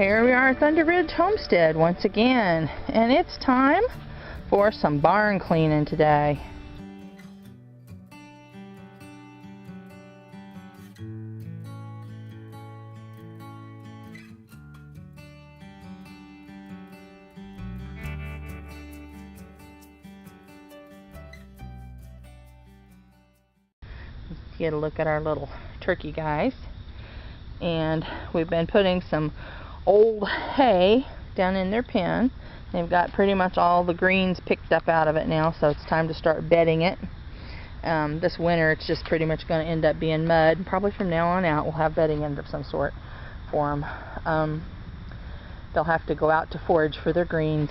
Here we are at Thunder Ridge Homestead once again, and it's time for some barn cleaning today. Let's get a look at our little turkey guys. And we've been putting some old hay down in their pen. They've got pretty much all the greens picked up out of it now, so it's time to start bedding it. This winter it's just pretty much going to end up being mud. Probably from now on out we'll have bedding of some sort for them. They'll have to go out to forage for their greens.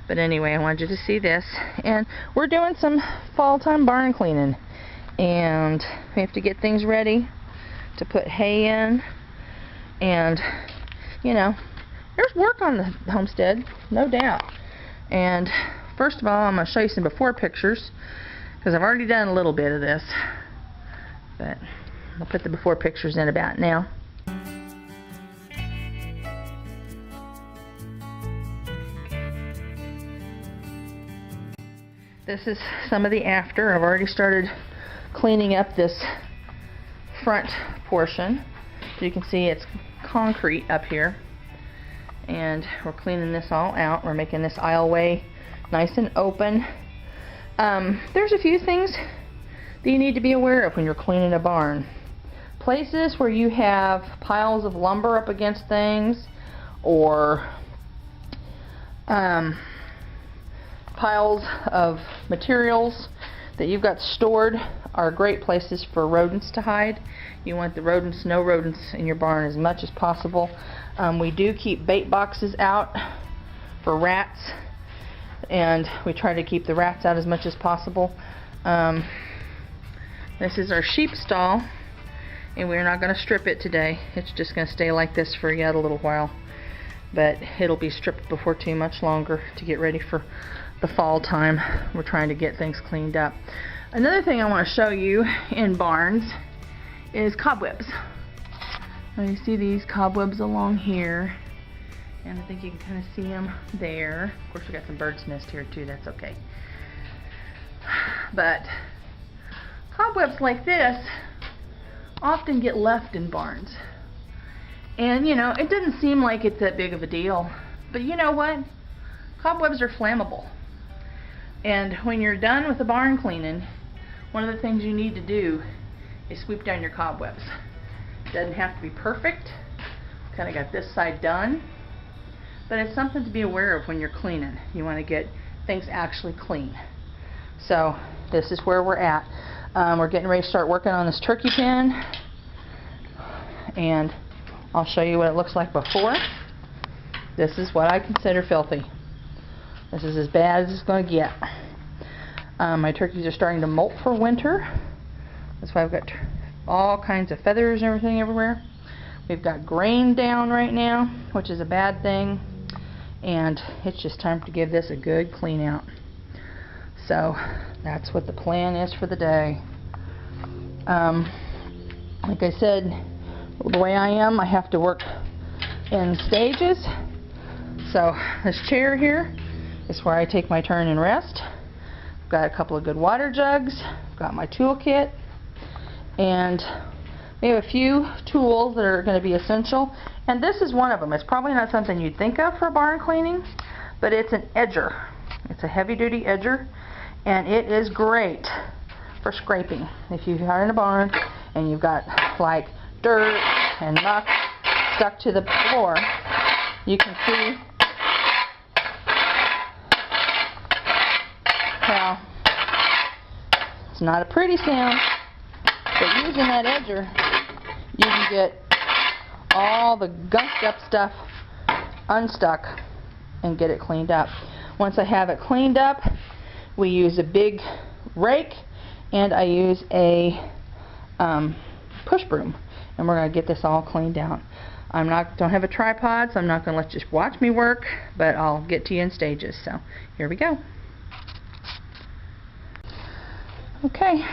But anyway, I wanted you to see this. And we're doing some fall time barn cleaning. And we have to get things ready to put hay in, and you know, there's work on the homestead, no doubt. And first of all, I'm going to show you some before pictures because I've already done a little bit of this, but I'll put the before pictures in about now. This is some of the after. I've already started cleaning up this front portion. You can see it's concrete up here, and we're cleaning this all out. We're making this aisleway nice and open. There's a few things that you need to be aware of when you're cleaning a barn. Places where you have piles of lumber up against things, or piles of materials that you've got stored, are great places for rodents to hide. You want the rodents, no rodents in your barn as much as possible. We do keep bait boxes out for rats, and we try to keep the rats out as much as possible. This is our sheep stall, and we're not going to strip it today. It's just going to stay like this for yet a little while, but it'll be stripped before too much longer to get ready for the fall time. We're trying to get things cleaned up. Another thing I want to show you in barns is cobwebs. Now you see these cobwebs along here, and I think you can kind of see them there. Of course we got some bird's nest here too, that's okay. But cobwebs like this often get left in barns. And you know, it doesn't seem like it's that big of a deal, but you know what? Cobwebs are flammable. And when you're done with the barn cleaning, one of the things you need to do is sweep down your cobwebs. It doesn't have to be perfect. Kind of got this side done, but it's something to be aware of when you're cleaning. You want to get things actually clean. So this is where we're at. We're getting ready to start working on this turkey pen, and I'll show you what it looks like before. This is what I consider filthy. This is as bad as it's going to get. My turkeys are starting to molt for winter. That's why I've got all kinds of feathers and everything everywhere. We've got grain down right now, which is a bad thing. And it's just time to give this a good clean out. So that's what the plan is for the day. Like I said, the way I am, I have to work in stages. So this chair here is where I take my turn and rest. I've got a couple of good water jugs. I've got my toolkit. And we have a few tools that are going to be essential. And this is one of them. It's probably not something you'd think of for barn cleaning, but it's an edger. It's a heavy-duty edger, and it is great for scraping. If you are in a barn and you've got like dirt and muck stuck to the floor, you can see how it's not a pretty sound, but using that edger you can get all the gunked up stuff unstuck and get it cleaned up. Once I have it cleaned up, we use a big rake, and I use a push broom, and we're going to get this all cleaned out. Don't have a tripod, so I'm not going to let you watch me work, but I'll get to you in stages. So here we go. Okay.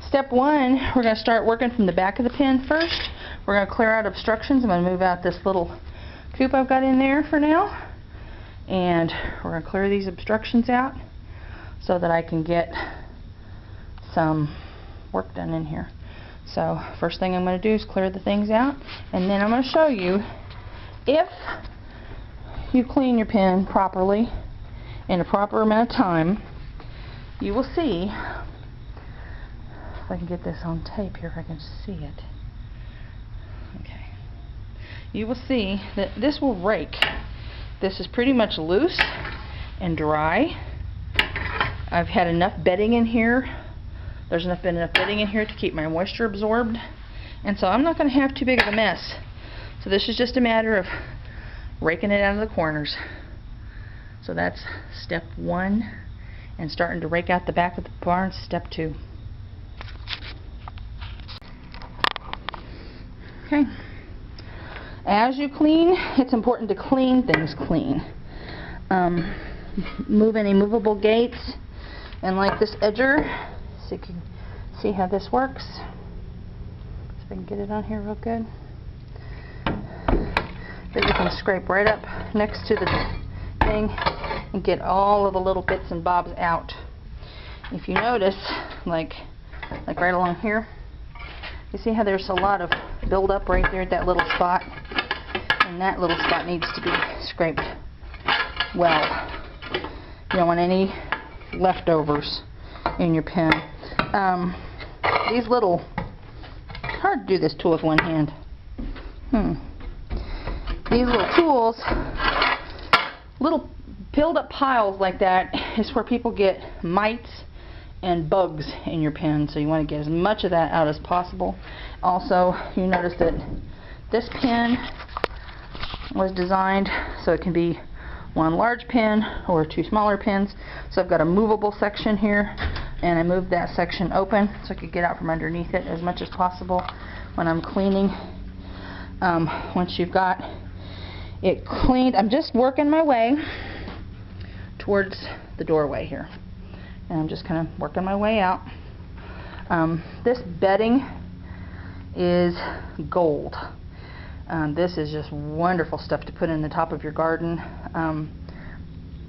Step one, we're going to start working from the back of the pen first. we're going to clear out obstructions. I'm going to move out this little coop I've got in there for now. And we're going to clear these obstructions out so that I can get some work done in here. So first thing I'm going to do is clear the things out, and then I'm going to show you if you clean your pen properly in a proper amount of time, you will see, if I can get this on tape here if I can see it. Okay. You will see that this will rake. This is pretty much loose and dry. I've had enough bedding in here. There's been enough bedding in here to keep my moisture absorbed, and so I'm not going to have too big of a mess. So this is just a matter of raking it out of the corners. So that's step 1, and starting to rake out the back of the barn, step 2. Okay. As you clean, it's important to clean things clean. Move any movable gates, and like this edger, so you can see how this works. See if I can get it on here real good. But you can scrape right up next to the thing and get all of the little bits and bobs out. If you notice, like right along here, you see how there's a lot of buildup right there at that little spot, and that little spot needs to be scraped well. You don't want any leftovers in your pen. These little, hard to do this tool with one hand. These little tools, little filled up piles like that is where people get mites and bugs in your pen, so you want to get as much of that out as possible. Also, you notice that this pen was designed so it can be one large pen or 2 smaller pens. So I've got a movable section here, and I moved that section open so I could get out from underneath it as much as possible when I'm cleaning. Once you've got it cleaned, I'm just working my way towards the doorway here, and I'm just kind of working my way out. This bedding is gold. This is just wonderful stuff to put in the top of your garden.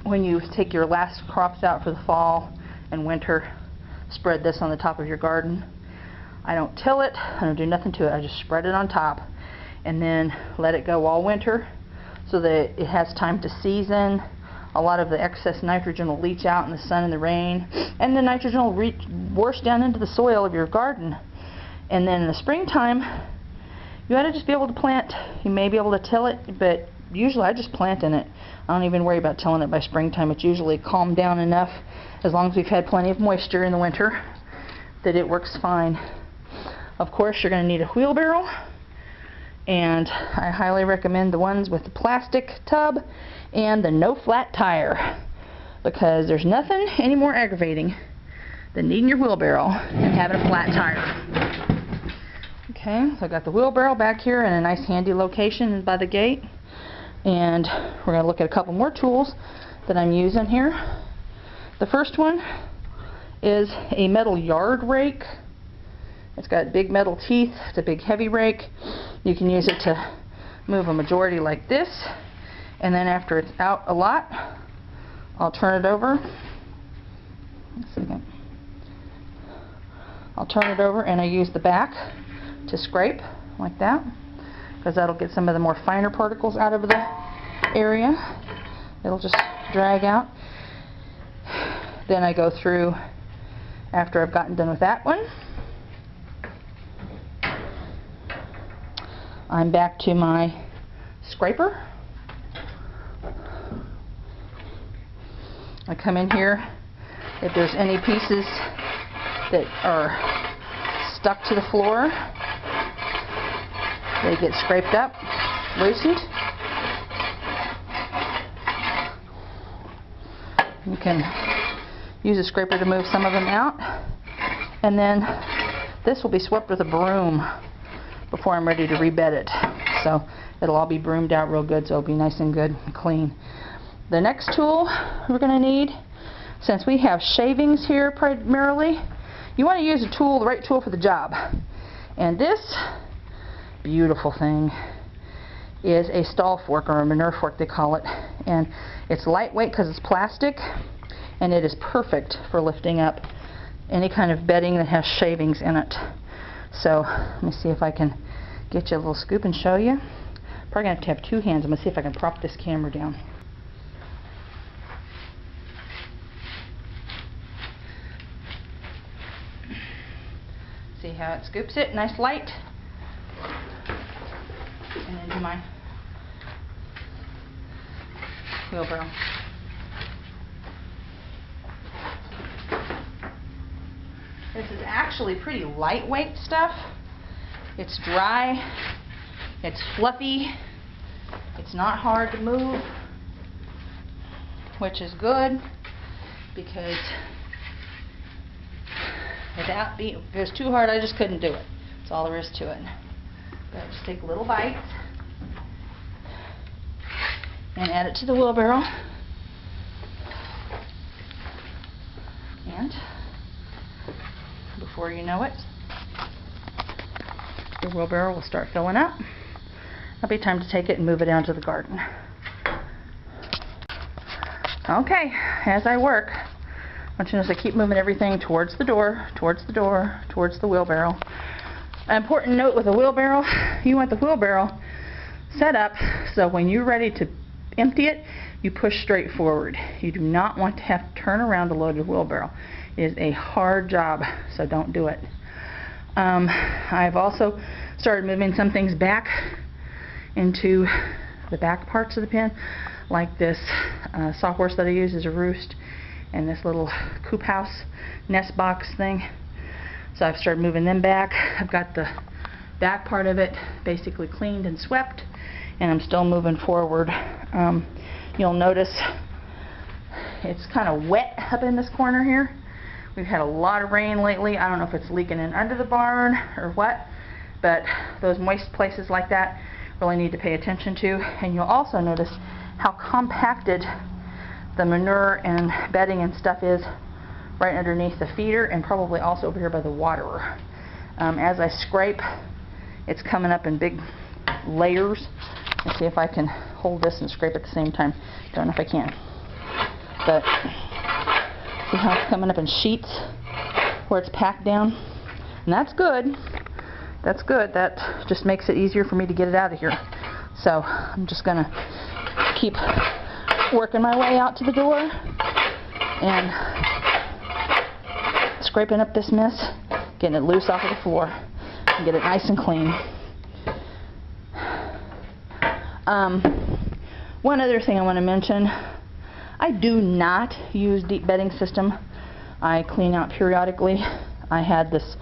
When you take your last crops out for the fall and winter, spread this on the top of your garden. I don't till it, I don't do nothing to it, I just spread it on top and then let it go all winter so that it has time to season. A lot of the excess nitrogen will leach out in the sun and the rain, and the nitrogen will wash down into the soil of your garden. And then in the springtime, you ought to just be able to plant. You may be able to till it, but usually I just plant in it. I don't even worry about tilling it by springtime. It's usually calmed down enough, as long as we've had plenty of moisture in the winter, that it works fine. Of course, you're going to need a wheelbarrow, and I highly recommend the ones with the plastic tub and the no flat tire, because there's nothing any more aggravating than needing your wheelbarrow and having a flat tire. Okay, so I got the wheelbarrow back here in a nice handy location by the gate, and we're going to look at a couple more tools that I'm using here. The first one is a metal yard rake. It's got big metal teeth. It's a big heavy rake. You can use it to move a majority like this, and then after it's out a lot, I'll turn it over. I'll turn it over and I use the back to scrape like that, because that'll get some of the more finer particles out of the area. It'll just drag out. Then I go through, after I've gotten done with that one, I'm back to my scraper. I come in here, if there's any pieces that are stuck to the floor, they get scraped up, loosened. You can use a scraper to move some of them out, and then this will be swept with a broom before I'm ready to rebed it. So it'll all be broomed out real good, so it'll be nice and good and clean. The next tool we're going to need, since we have shavings here primarily, you want to use a tool, the right tool for the job. And this beautiful thing is a stall fork, or a manure fork they call it. And it's lightweight because it's plastic, and it is perfect for lifting up any kind of bedding that has shavings in it. So let me see if I can get you a little scoop and show you. Probably going to have 2 hands. I'm going to see if I can prop this camera down. See how it scoops it? Nice light. And into my wheelbarrow. This is actually pretty lightweight stuff. It's dry, it's fluffy, it's not hard to move, which is good, because if it was too hard, I just couldn't do it. That's all there is to it. But just take little bites and add it to the wheelbarrow. And before you know it, the wheelbarrow will start filling up. It'll be time to take it and move it down to the garden. Okay, as I work, I want you to notice I keep moving everything towards the door, towards the door, towards the wheelbarrow. An important note with a wheelbarrow, you want the wheelbarrow set up so when you're ready to empty it, you push straight forward. You do not want to have to turn around to load your wheelbarrow. It is a hard job, so don't do it. I've also started moving some things back into the back parts of the pen, like this sawhorse that I use as a roost, and this little coop house nest box thing. So I've started moving them back. I've got the back part of it basically cleaned and swept, and I'm still moving forward. You'll notice it's kind of wet up in this corner here. We've had a lot of rain lately. I don't know if it's leaking in under the barn or what, but those moist places like that really need to pay attention to. And you'll also notice how compacted the manure and bedding and stuff is right underneath the feeder, and probably also over here by the waterer. As I scrape, it's coming up in big layers. Let's see if I can hold this and scrape at the same time. Don't know if I can. But see how it's coming up in sheets where it's packed down? And that's good. That's good. That just makes it easier for me to get it out of here. So I'm just going to keep working my way out to the door and scraping up this mess, getting it loose off of the floor, and get it nice and clean. One other thing I want to mention, I do not use deep bedding system. I clean out periodically. I had this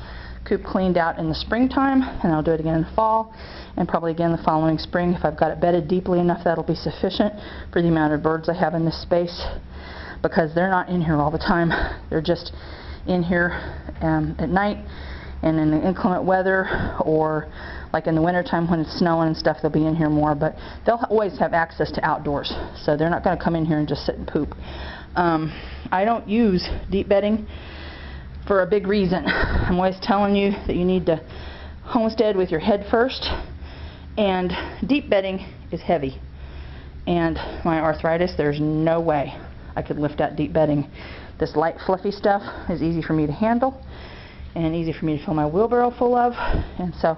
coop cleaned out in the springtime, and I'll do it again in the fall, and probably again the following spring. If I've got it bedded deeply enough, that'll be sufficient for the amount of birds I have in this space, because they're not in here all the time. They're just in here at night, and in the inclement weather, or like in the wintertime when it's snowing and stuff, they'll be in here more, but they'll always have access to outdoors, so they're not going to come in here and just sit and poop. I don't use deep bedding for a big reason. I'm always telling you that you need to homestead with your head first, and deep bedding is heavy, and my arthritis, there's no way I could lift out deep bedding. This light fluffy stuff is easy for me to handle and easy for me to fill my wheelbarrow full of, and so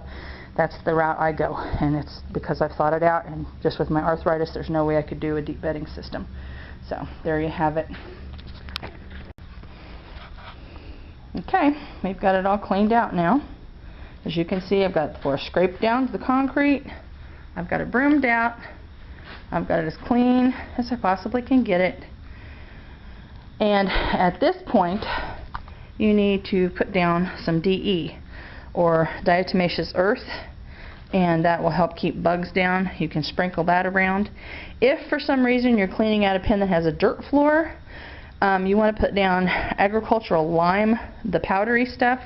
that's the route I go, and it's because I've thought it out, and just with my arthritis there's no way I could do a deep bedding system. So there you have it. Okay, we've got it all cleaned out now. As you can see, I've got the floor scraped down to the concrete. I've got it broomed out. I've got it as clean as I possibly can get it. And at this point, you need to put down some DE, or diatomaceous earth, and that will help keep bugs down. You can sprinkle that around. If for some reason you're cleaning out a pen that has a dirt floor, you want to put down agricultural lime, the powdery stuff,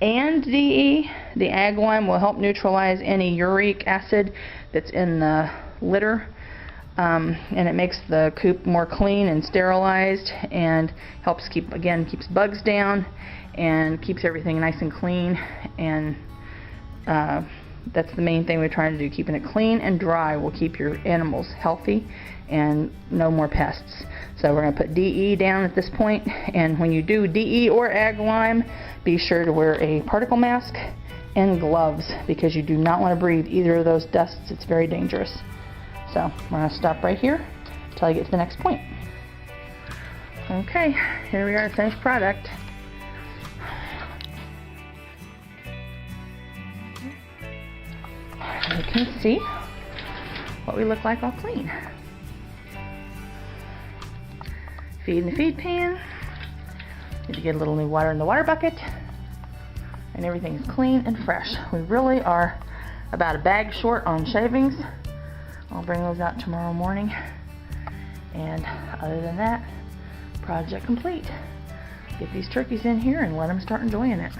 and DE. The ag lime will help neutralize any uric acid that's in the litter, and it makes the coop more clean and sterilized, and helps keeps bugs down and keeps everything nice and clean, and that's the main thing we're trying to do. Keeping it clean and dry will keep your animals healthy and no more pests. So we're going to put DE down at this point, and when you do DE or ag lime, be sure to wear a particle mask and gloves, because you do not want to breathe either of those dusts. It's very dangerous. So we're going to stop right here until I get to the next point. Okay, here we are, the finished product. You can see what we look like all clean. Feed in the feed pan. Need to get a little new water in the water bucket. And everything is clean and fresh. We really are about a bag short on shavings. I'll bring those out tomorrow morning. And other than that, project complete. Get these turkeys in here and let them start enjoying it.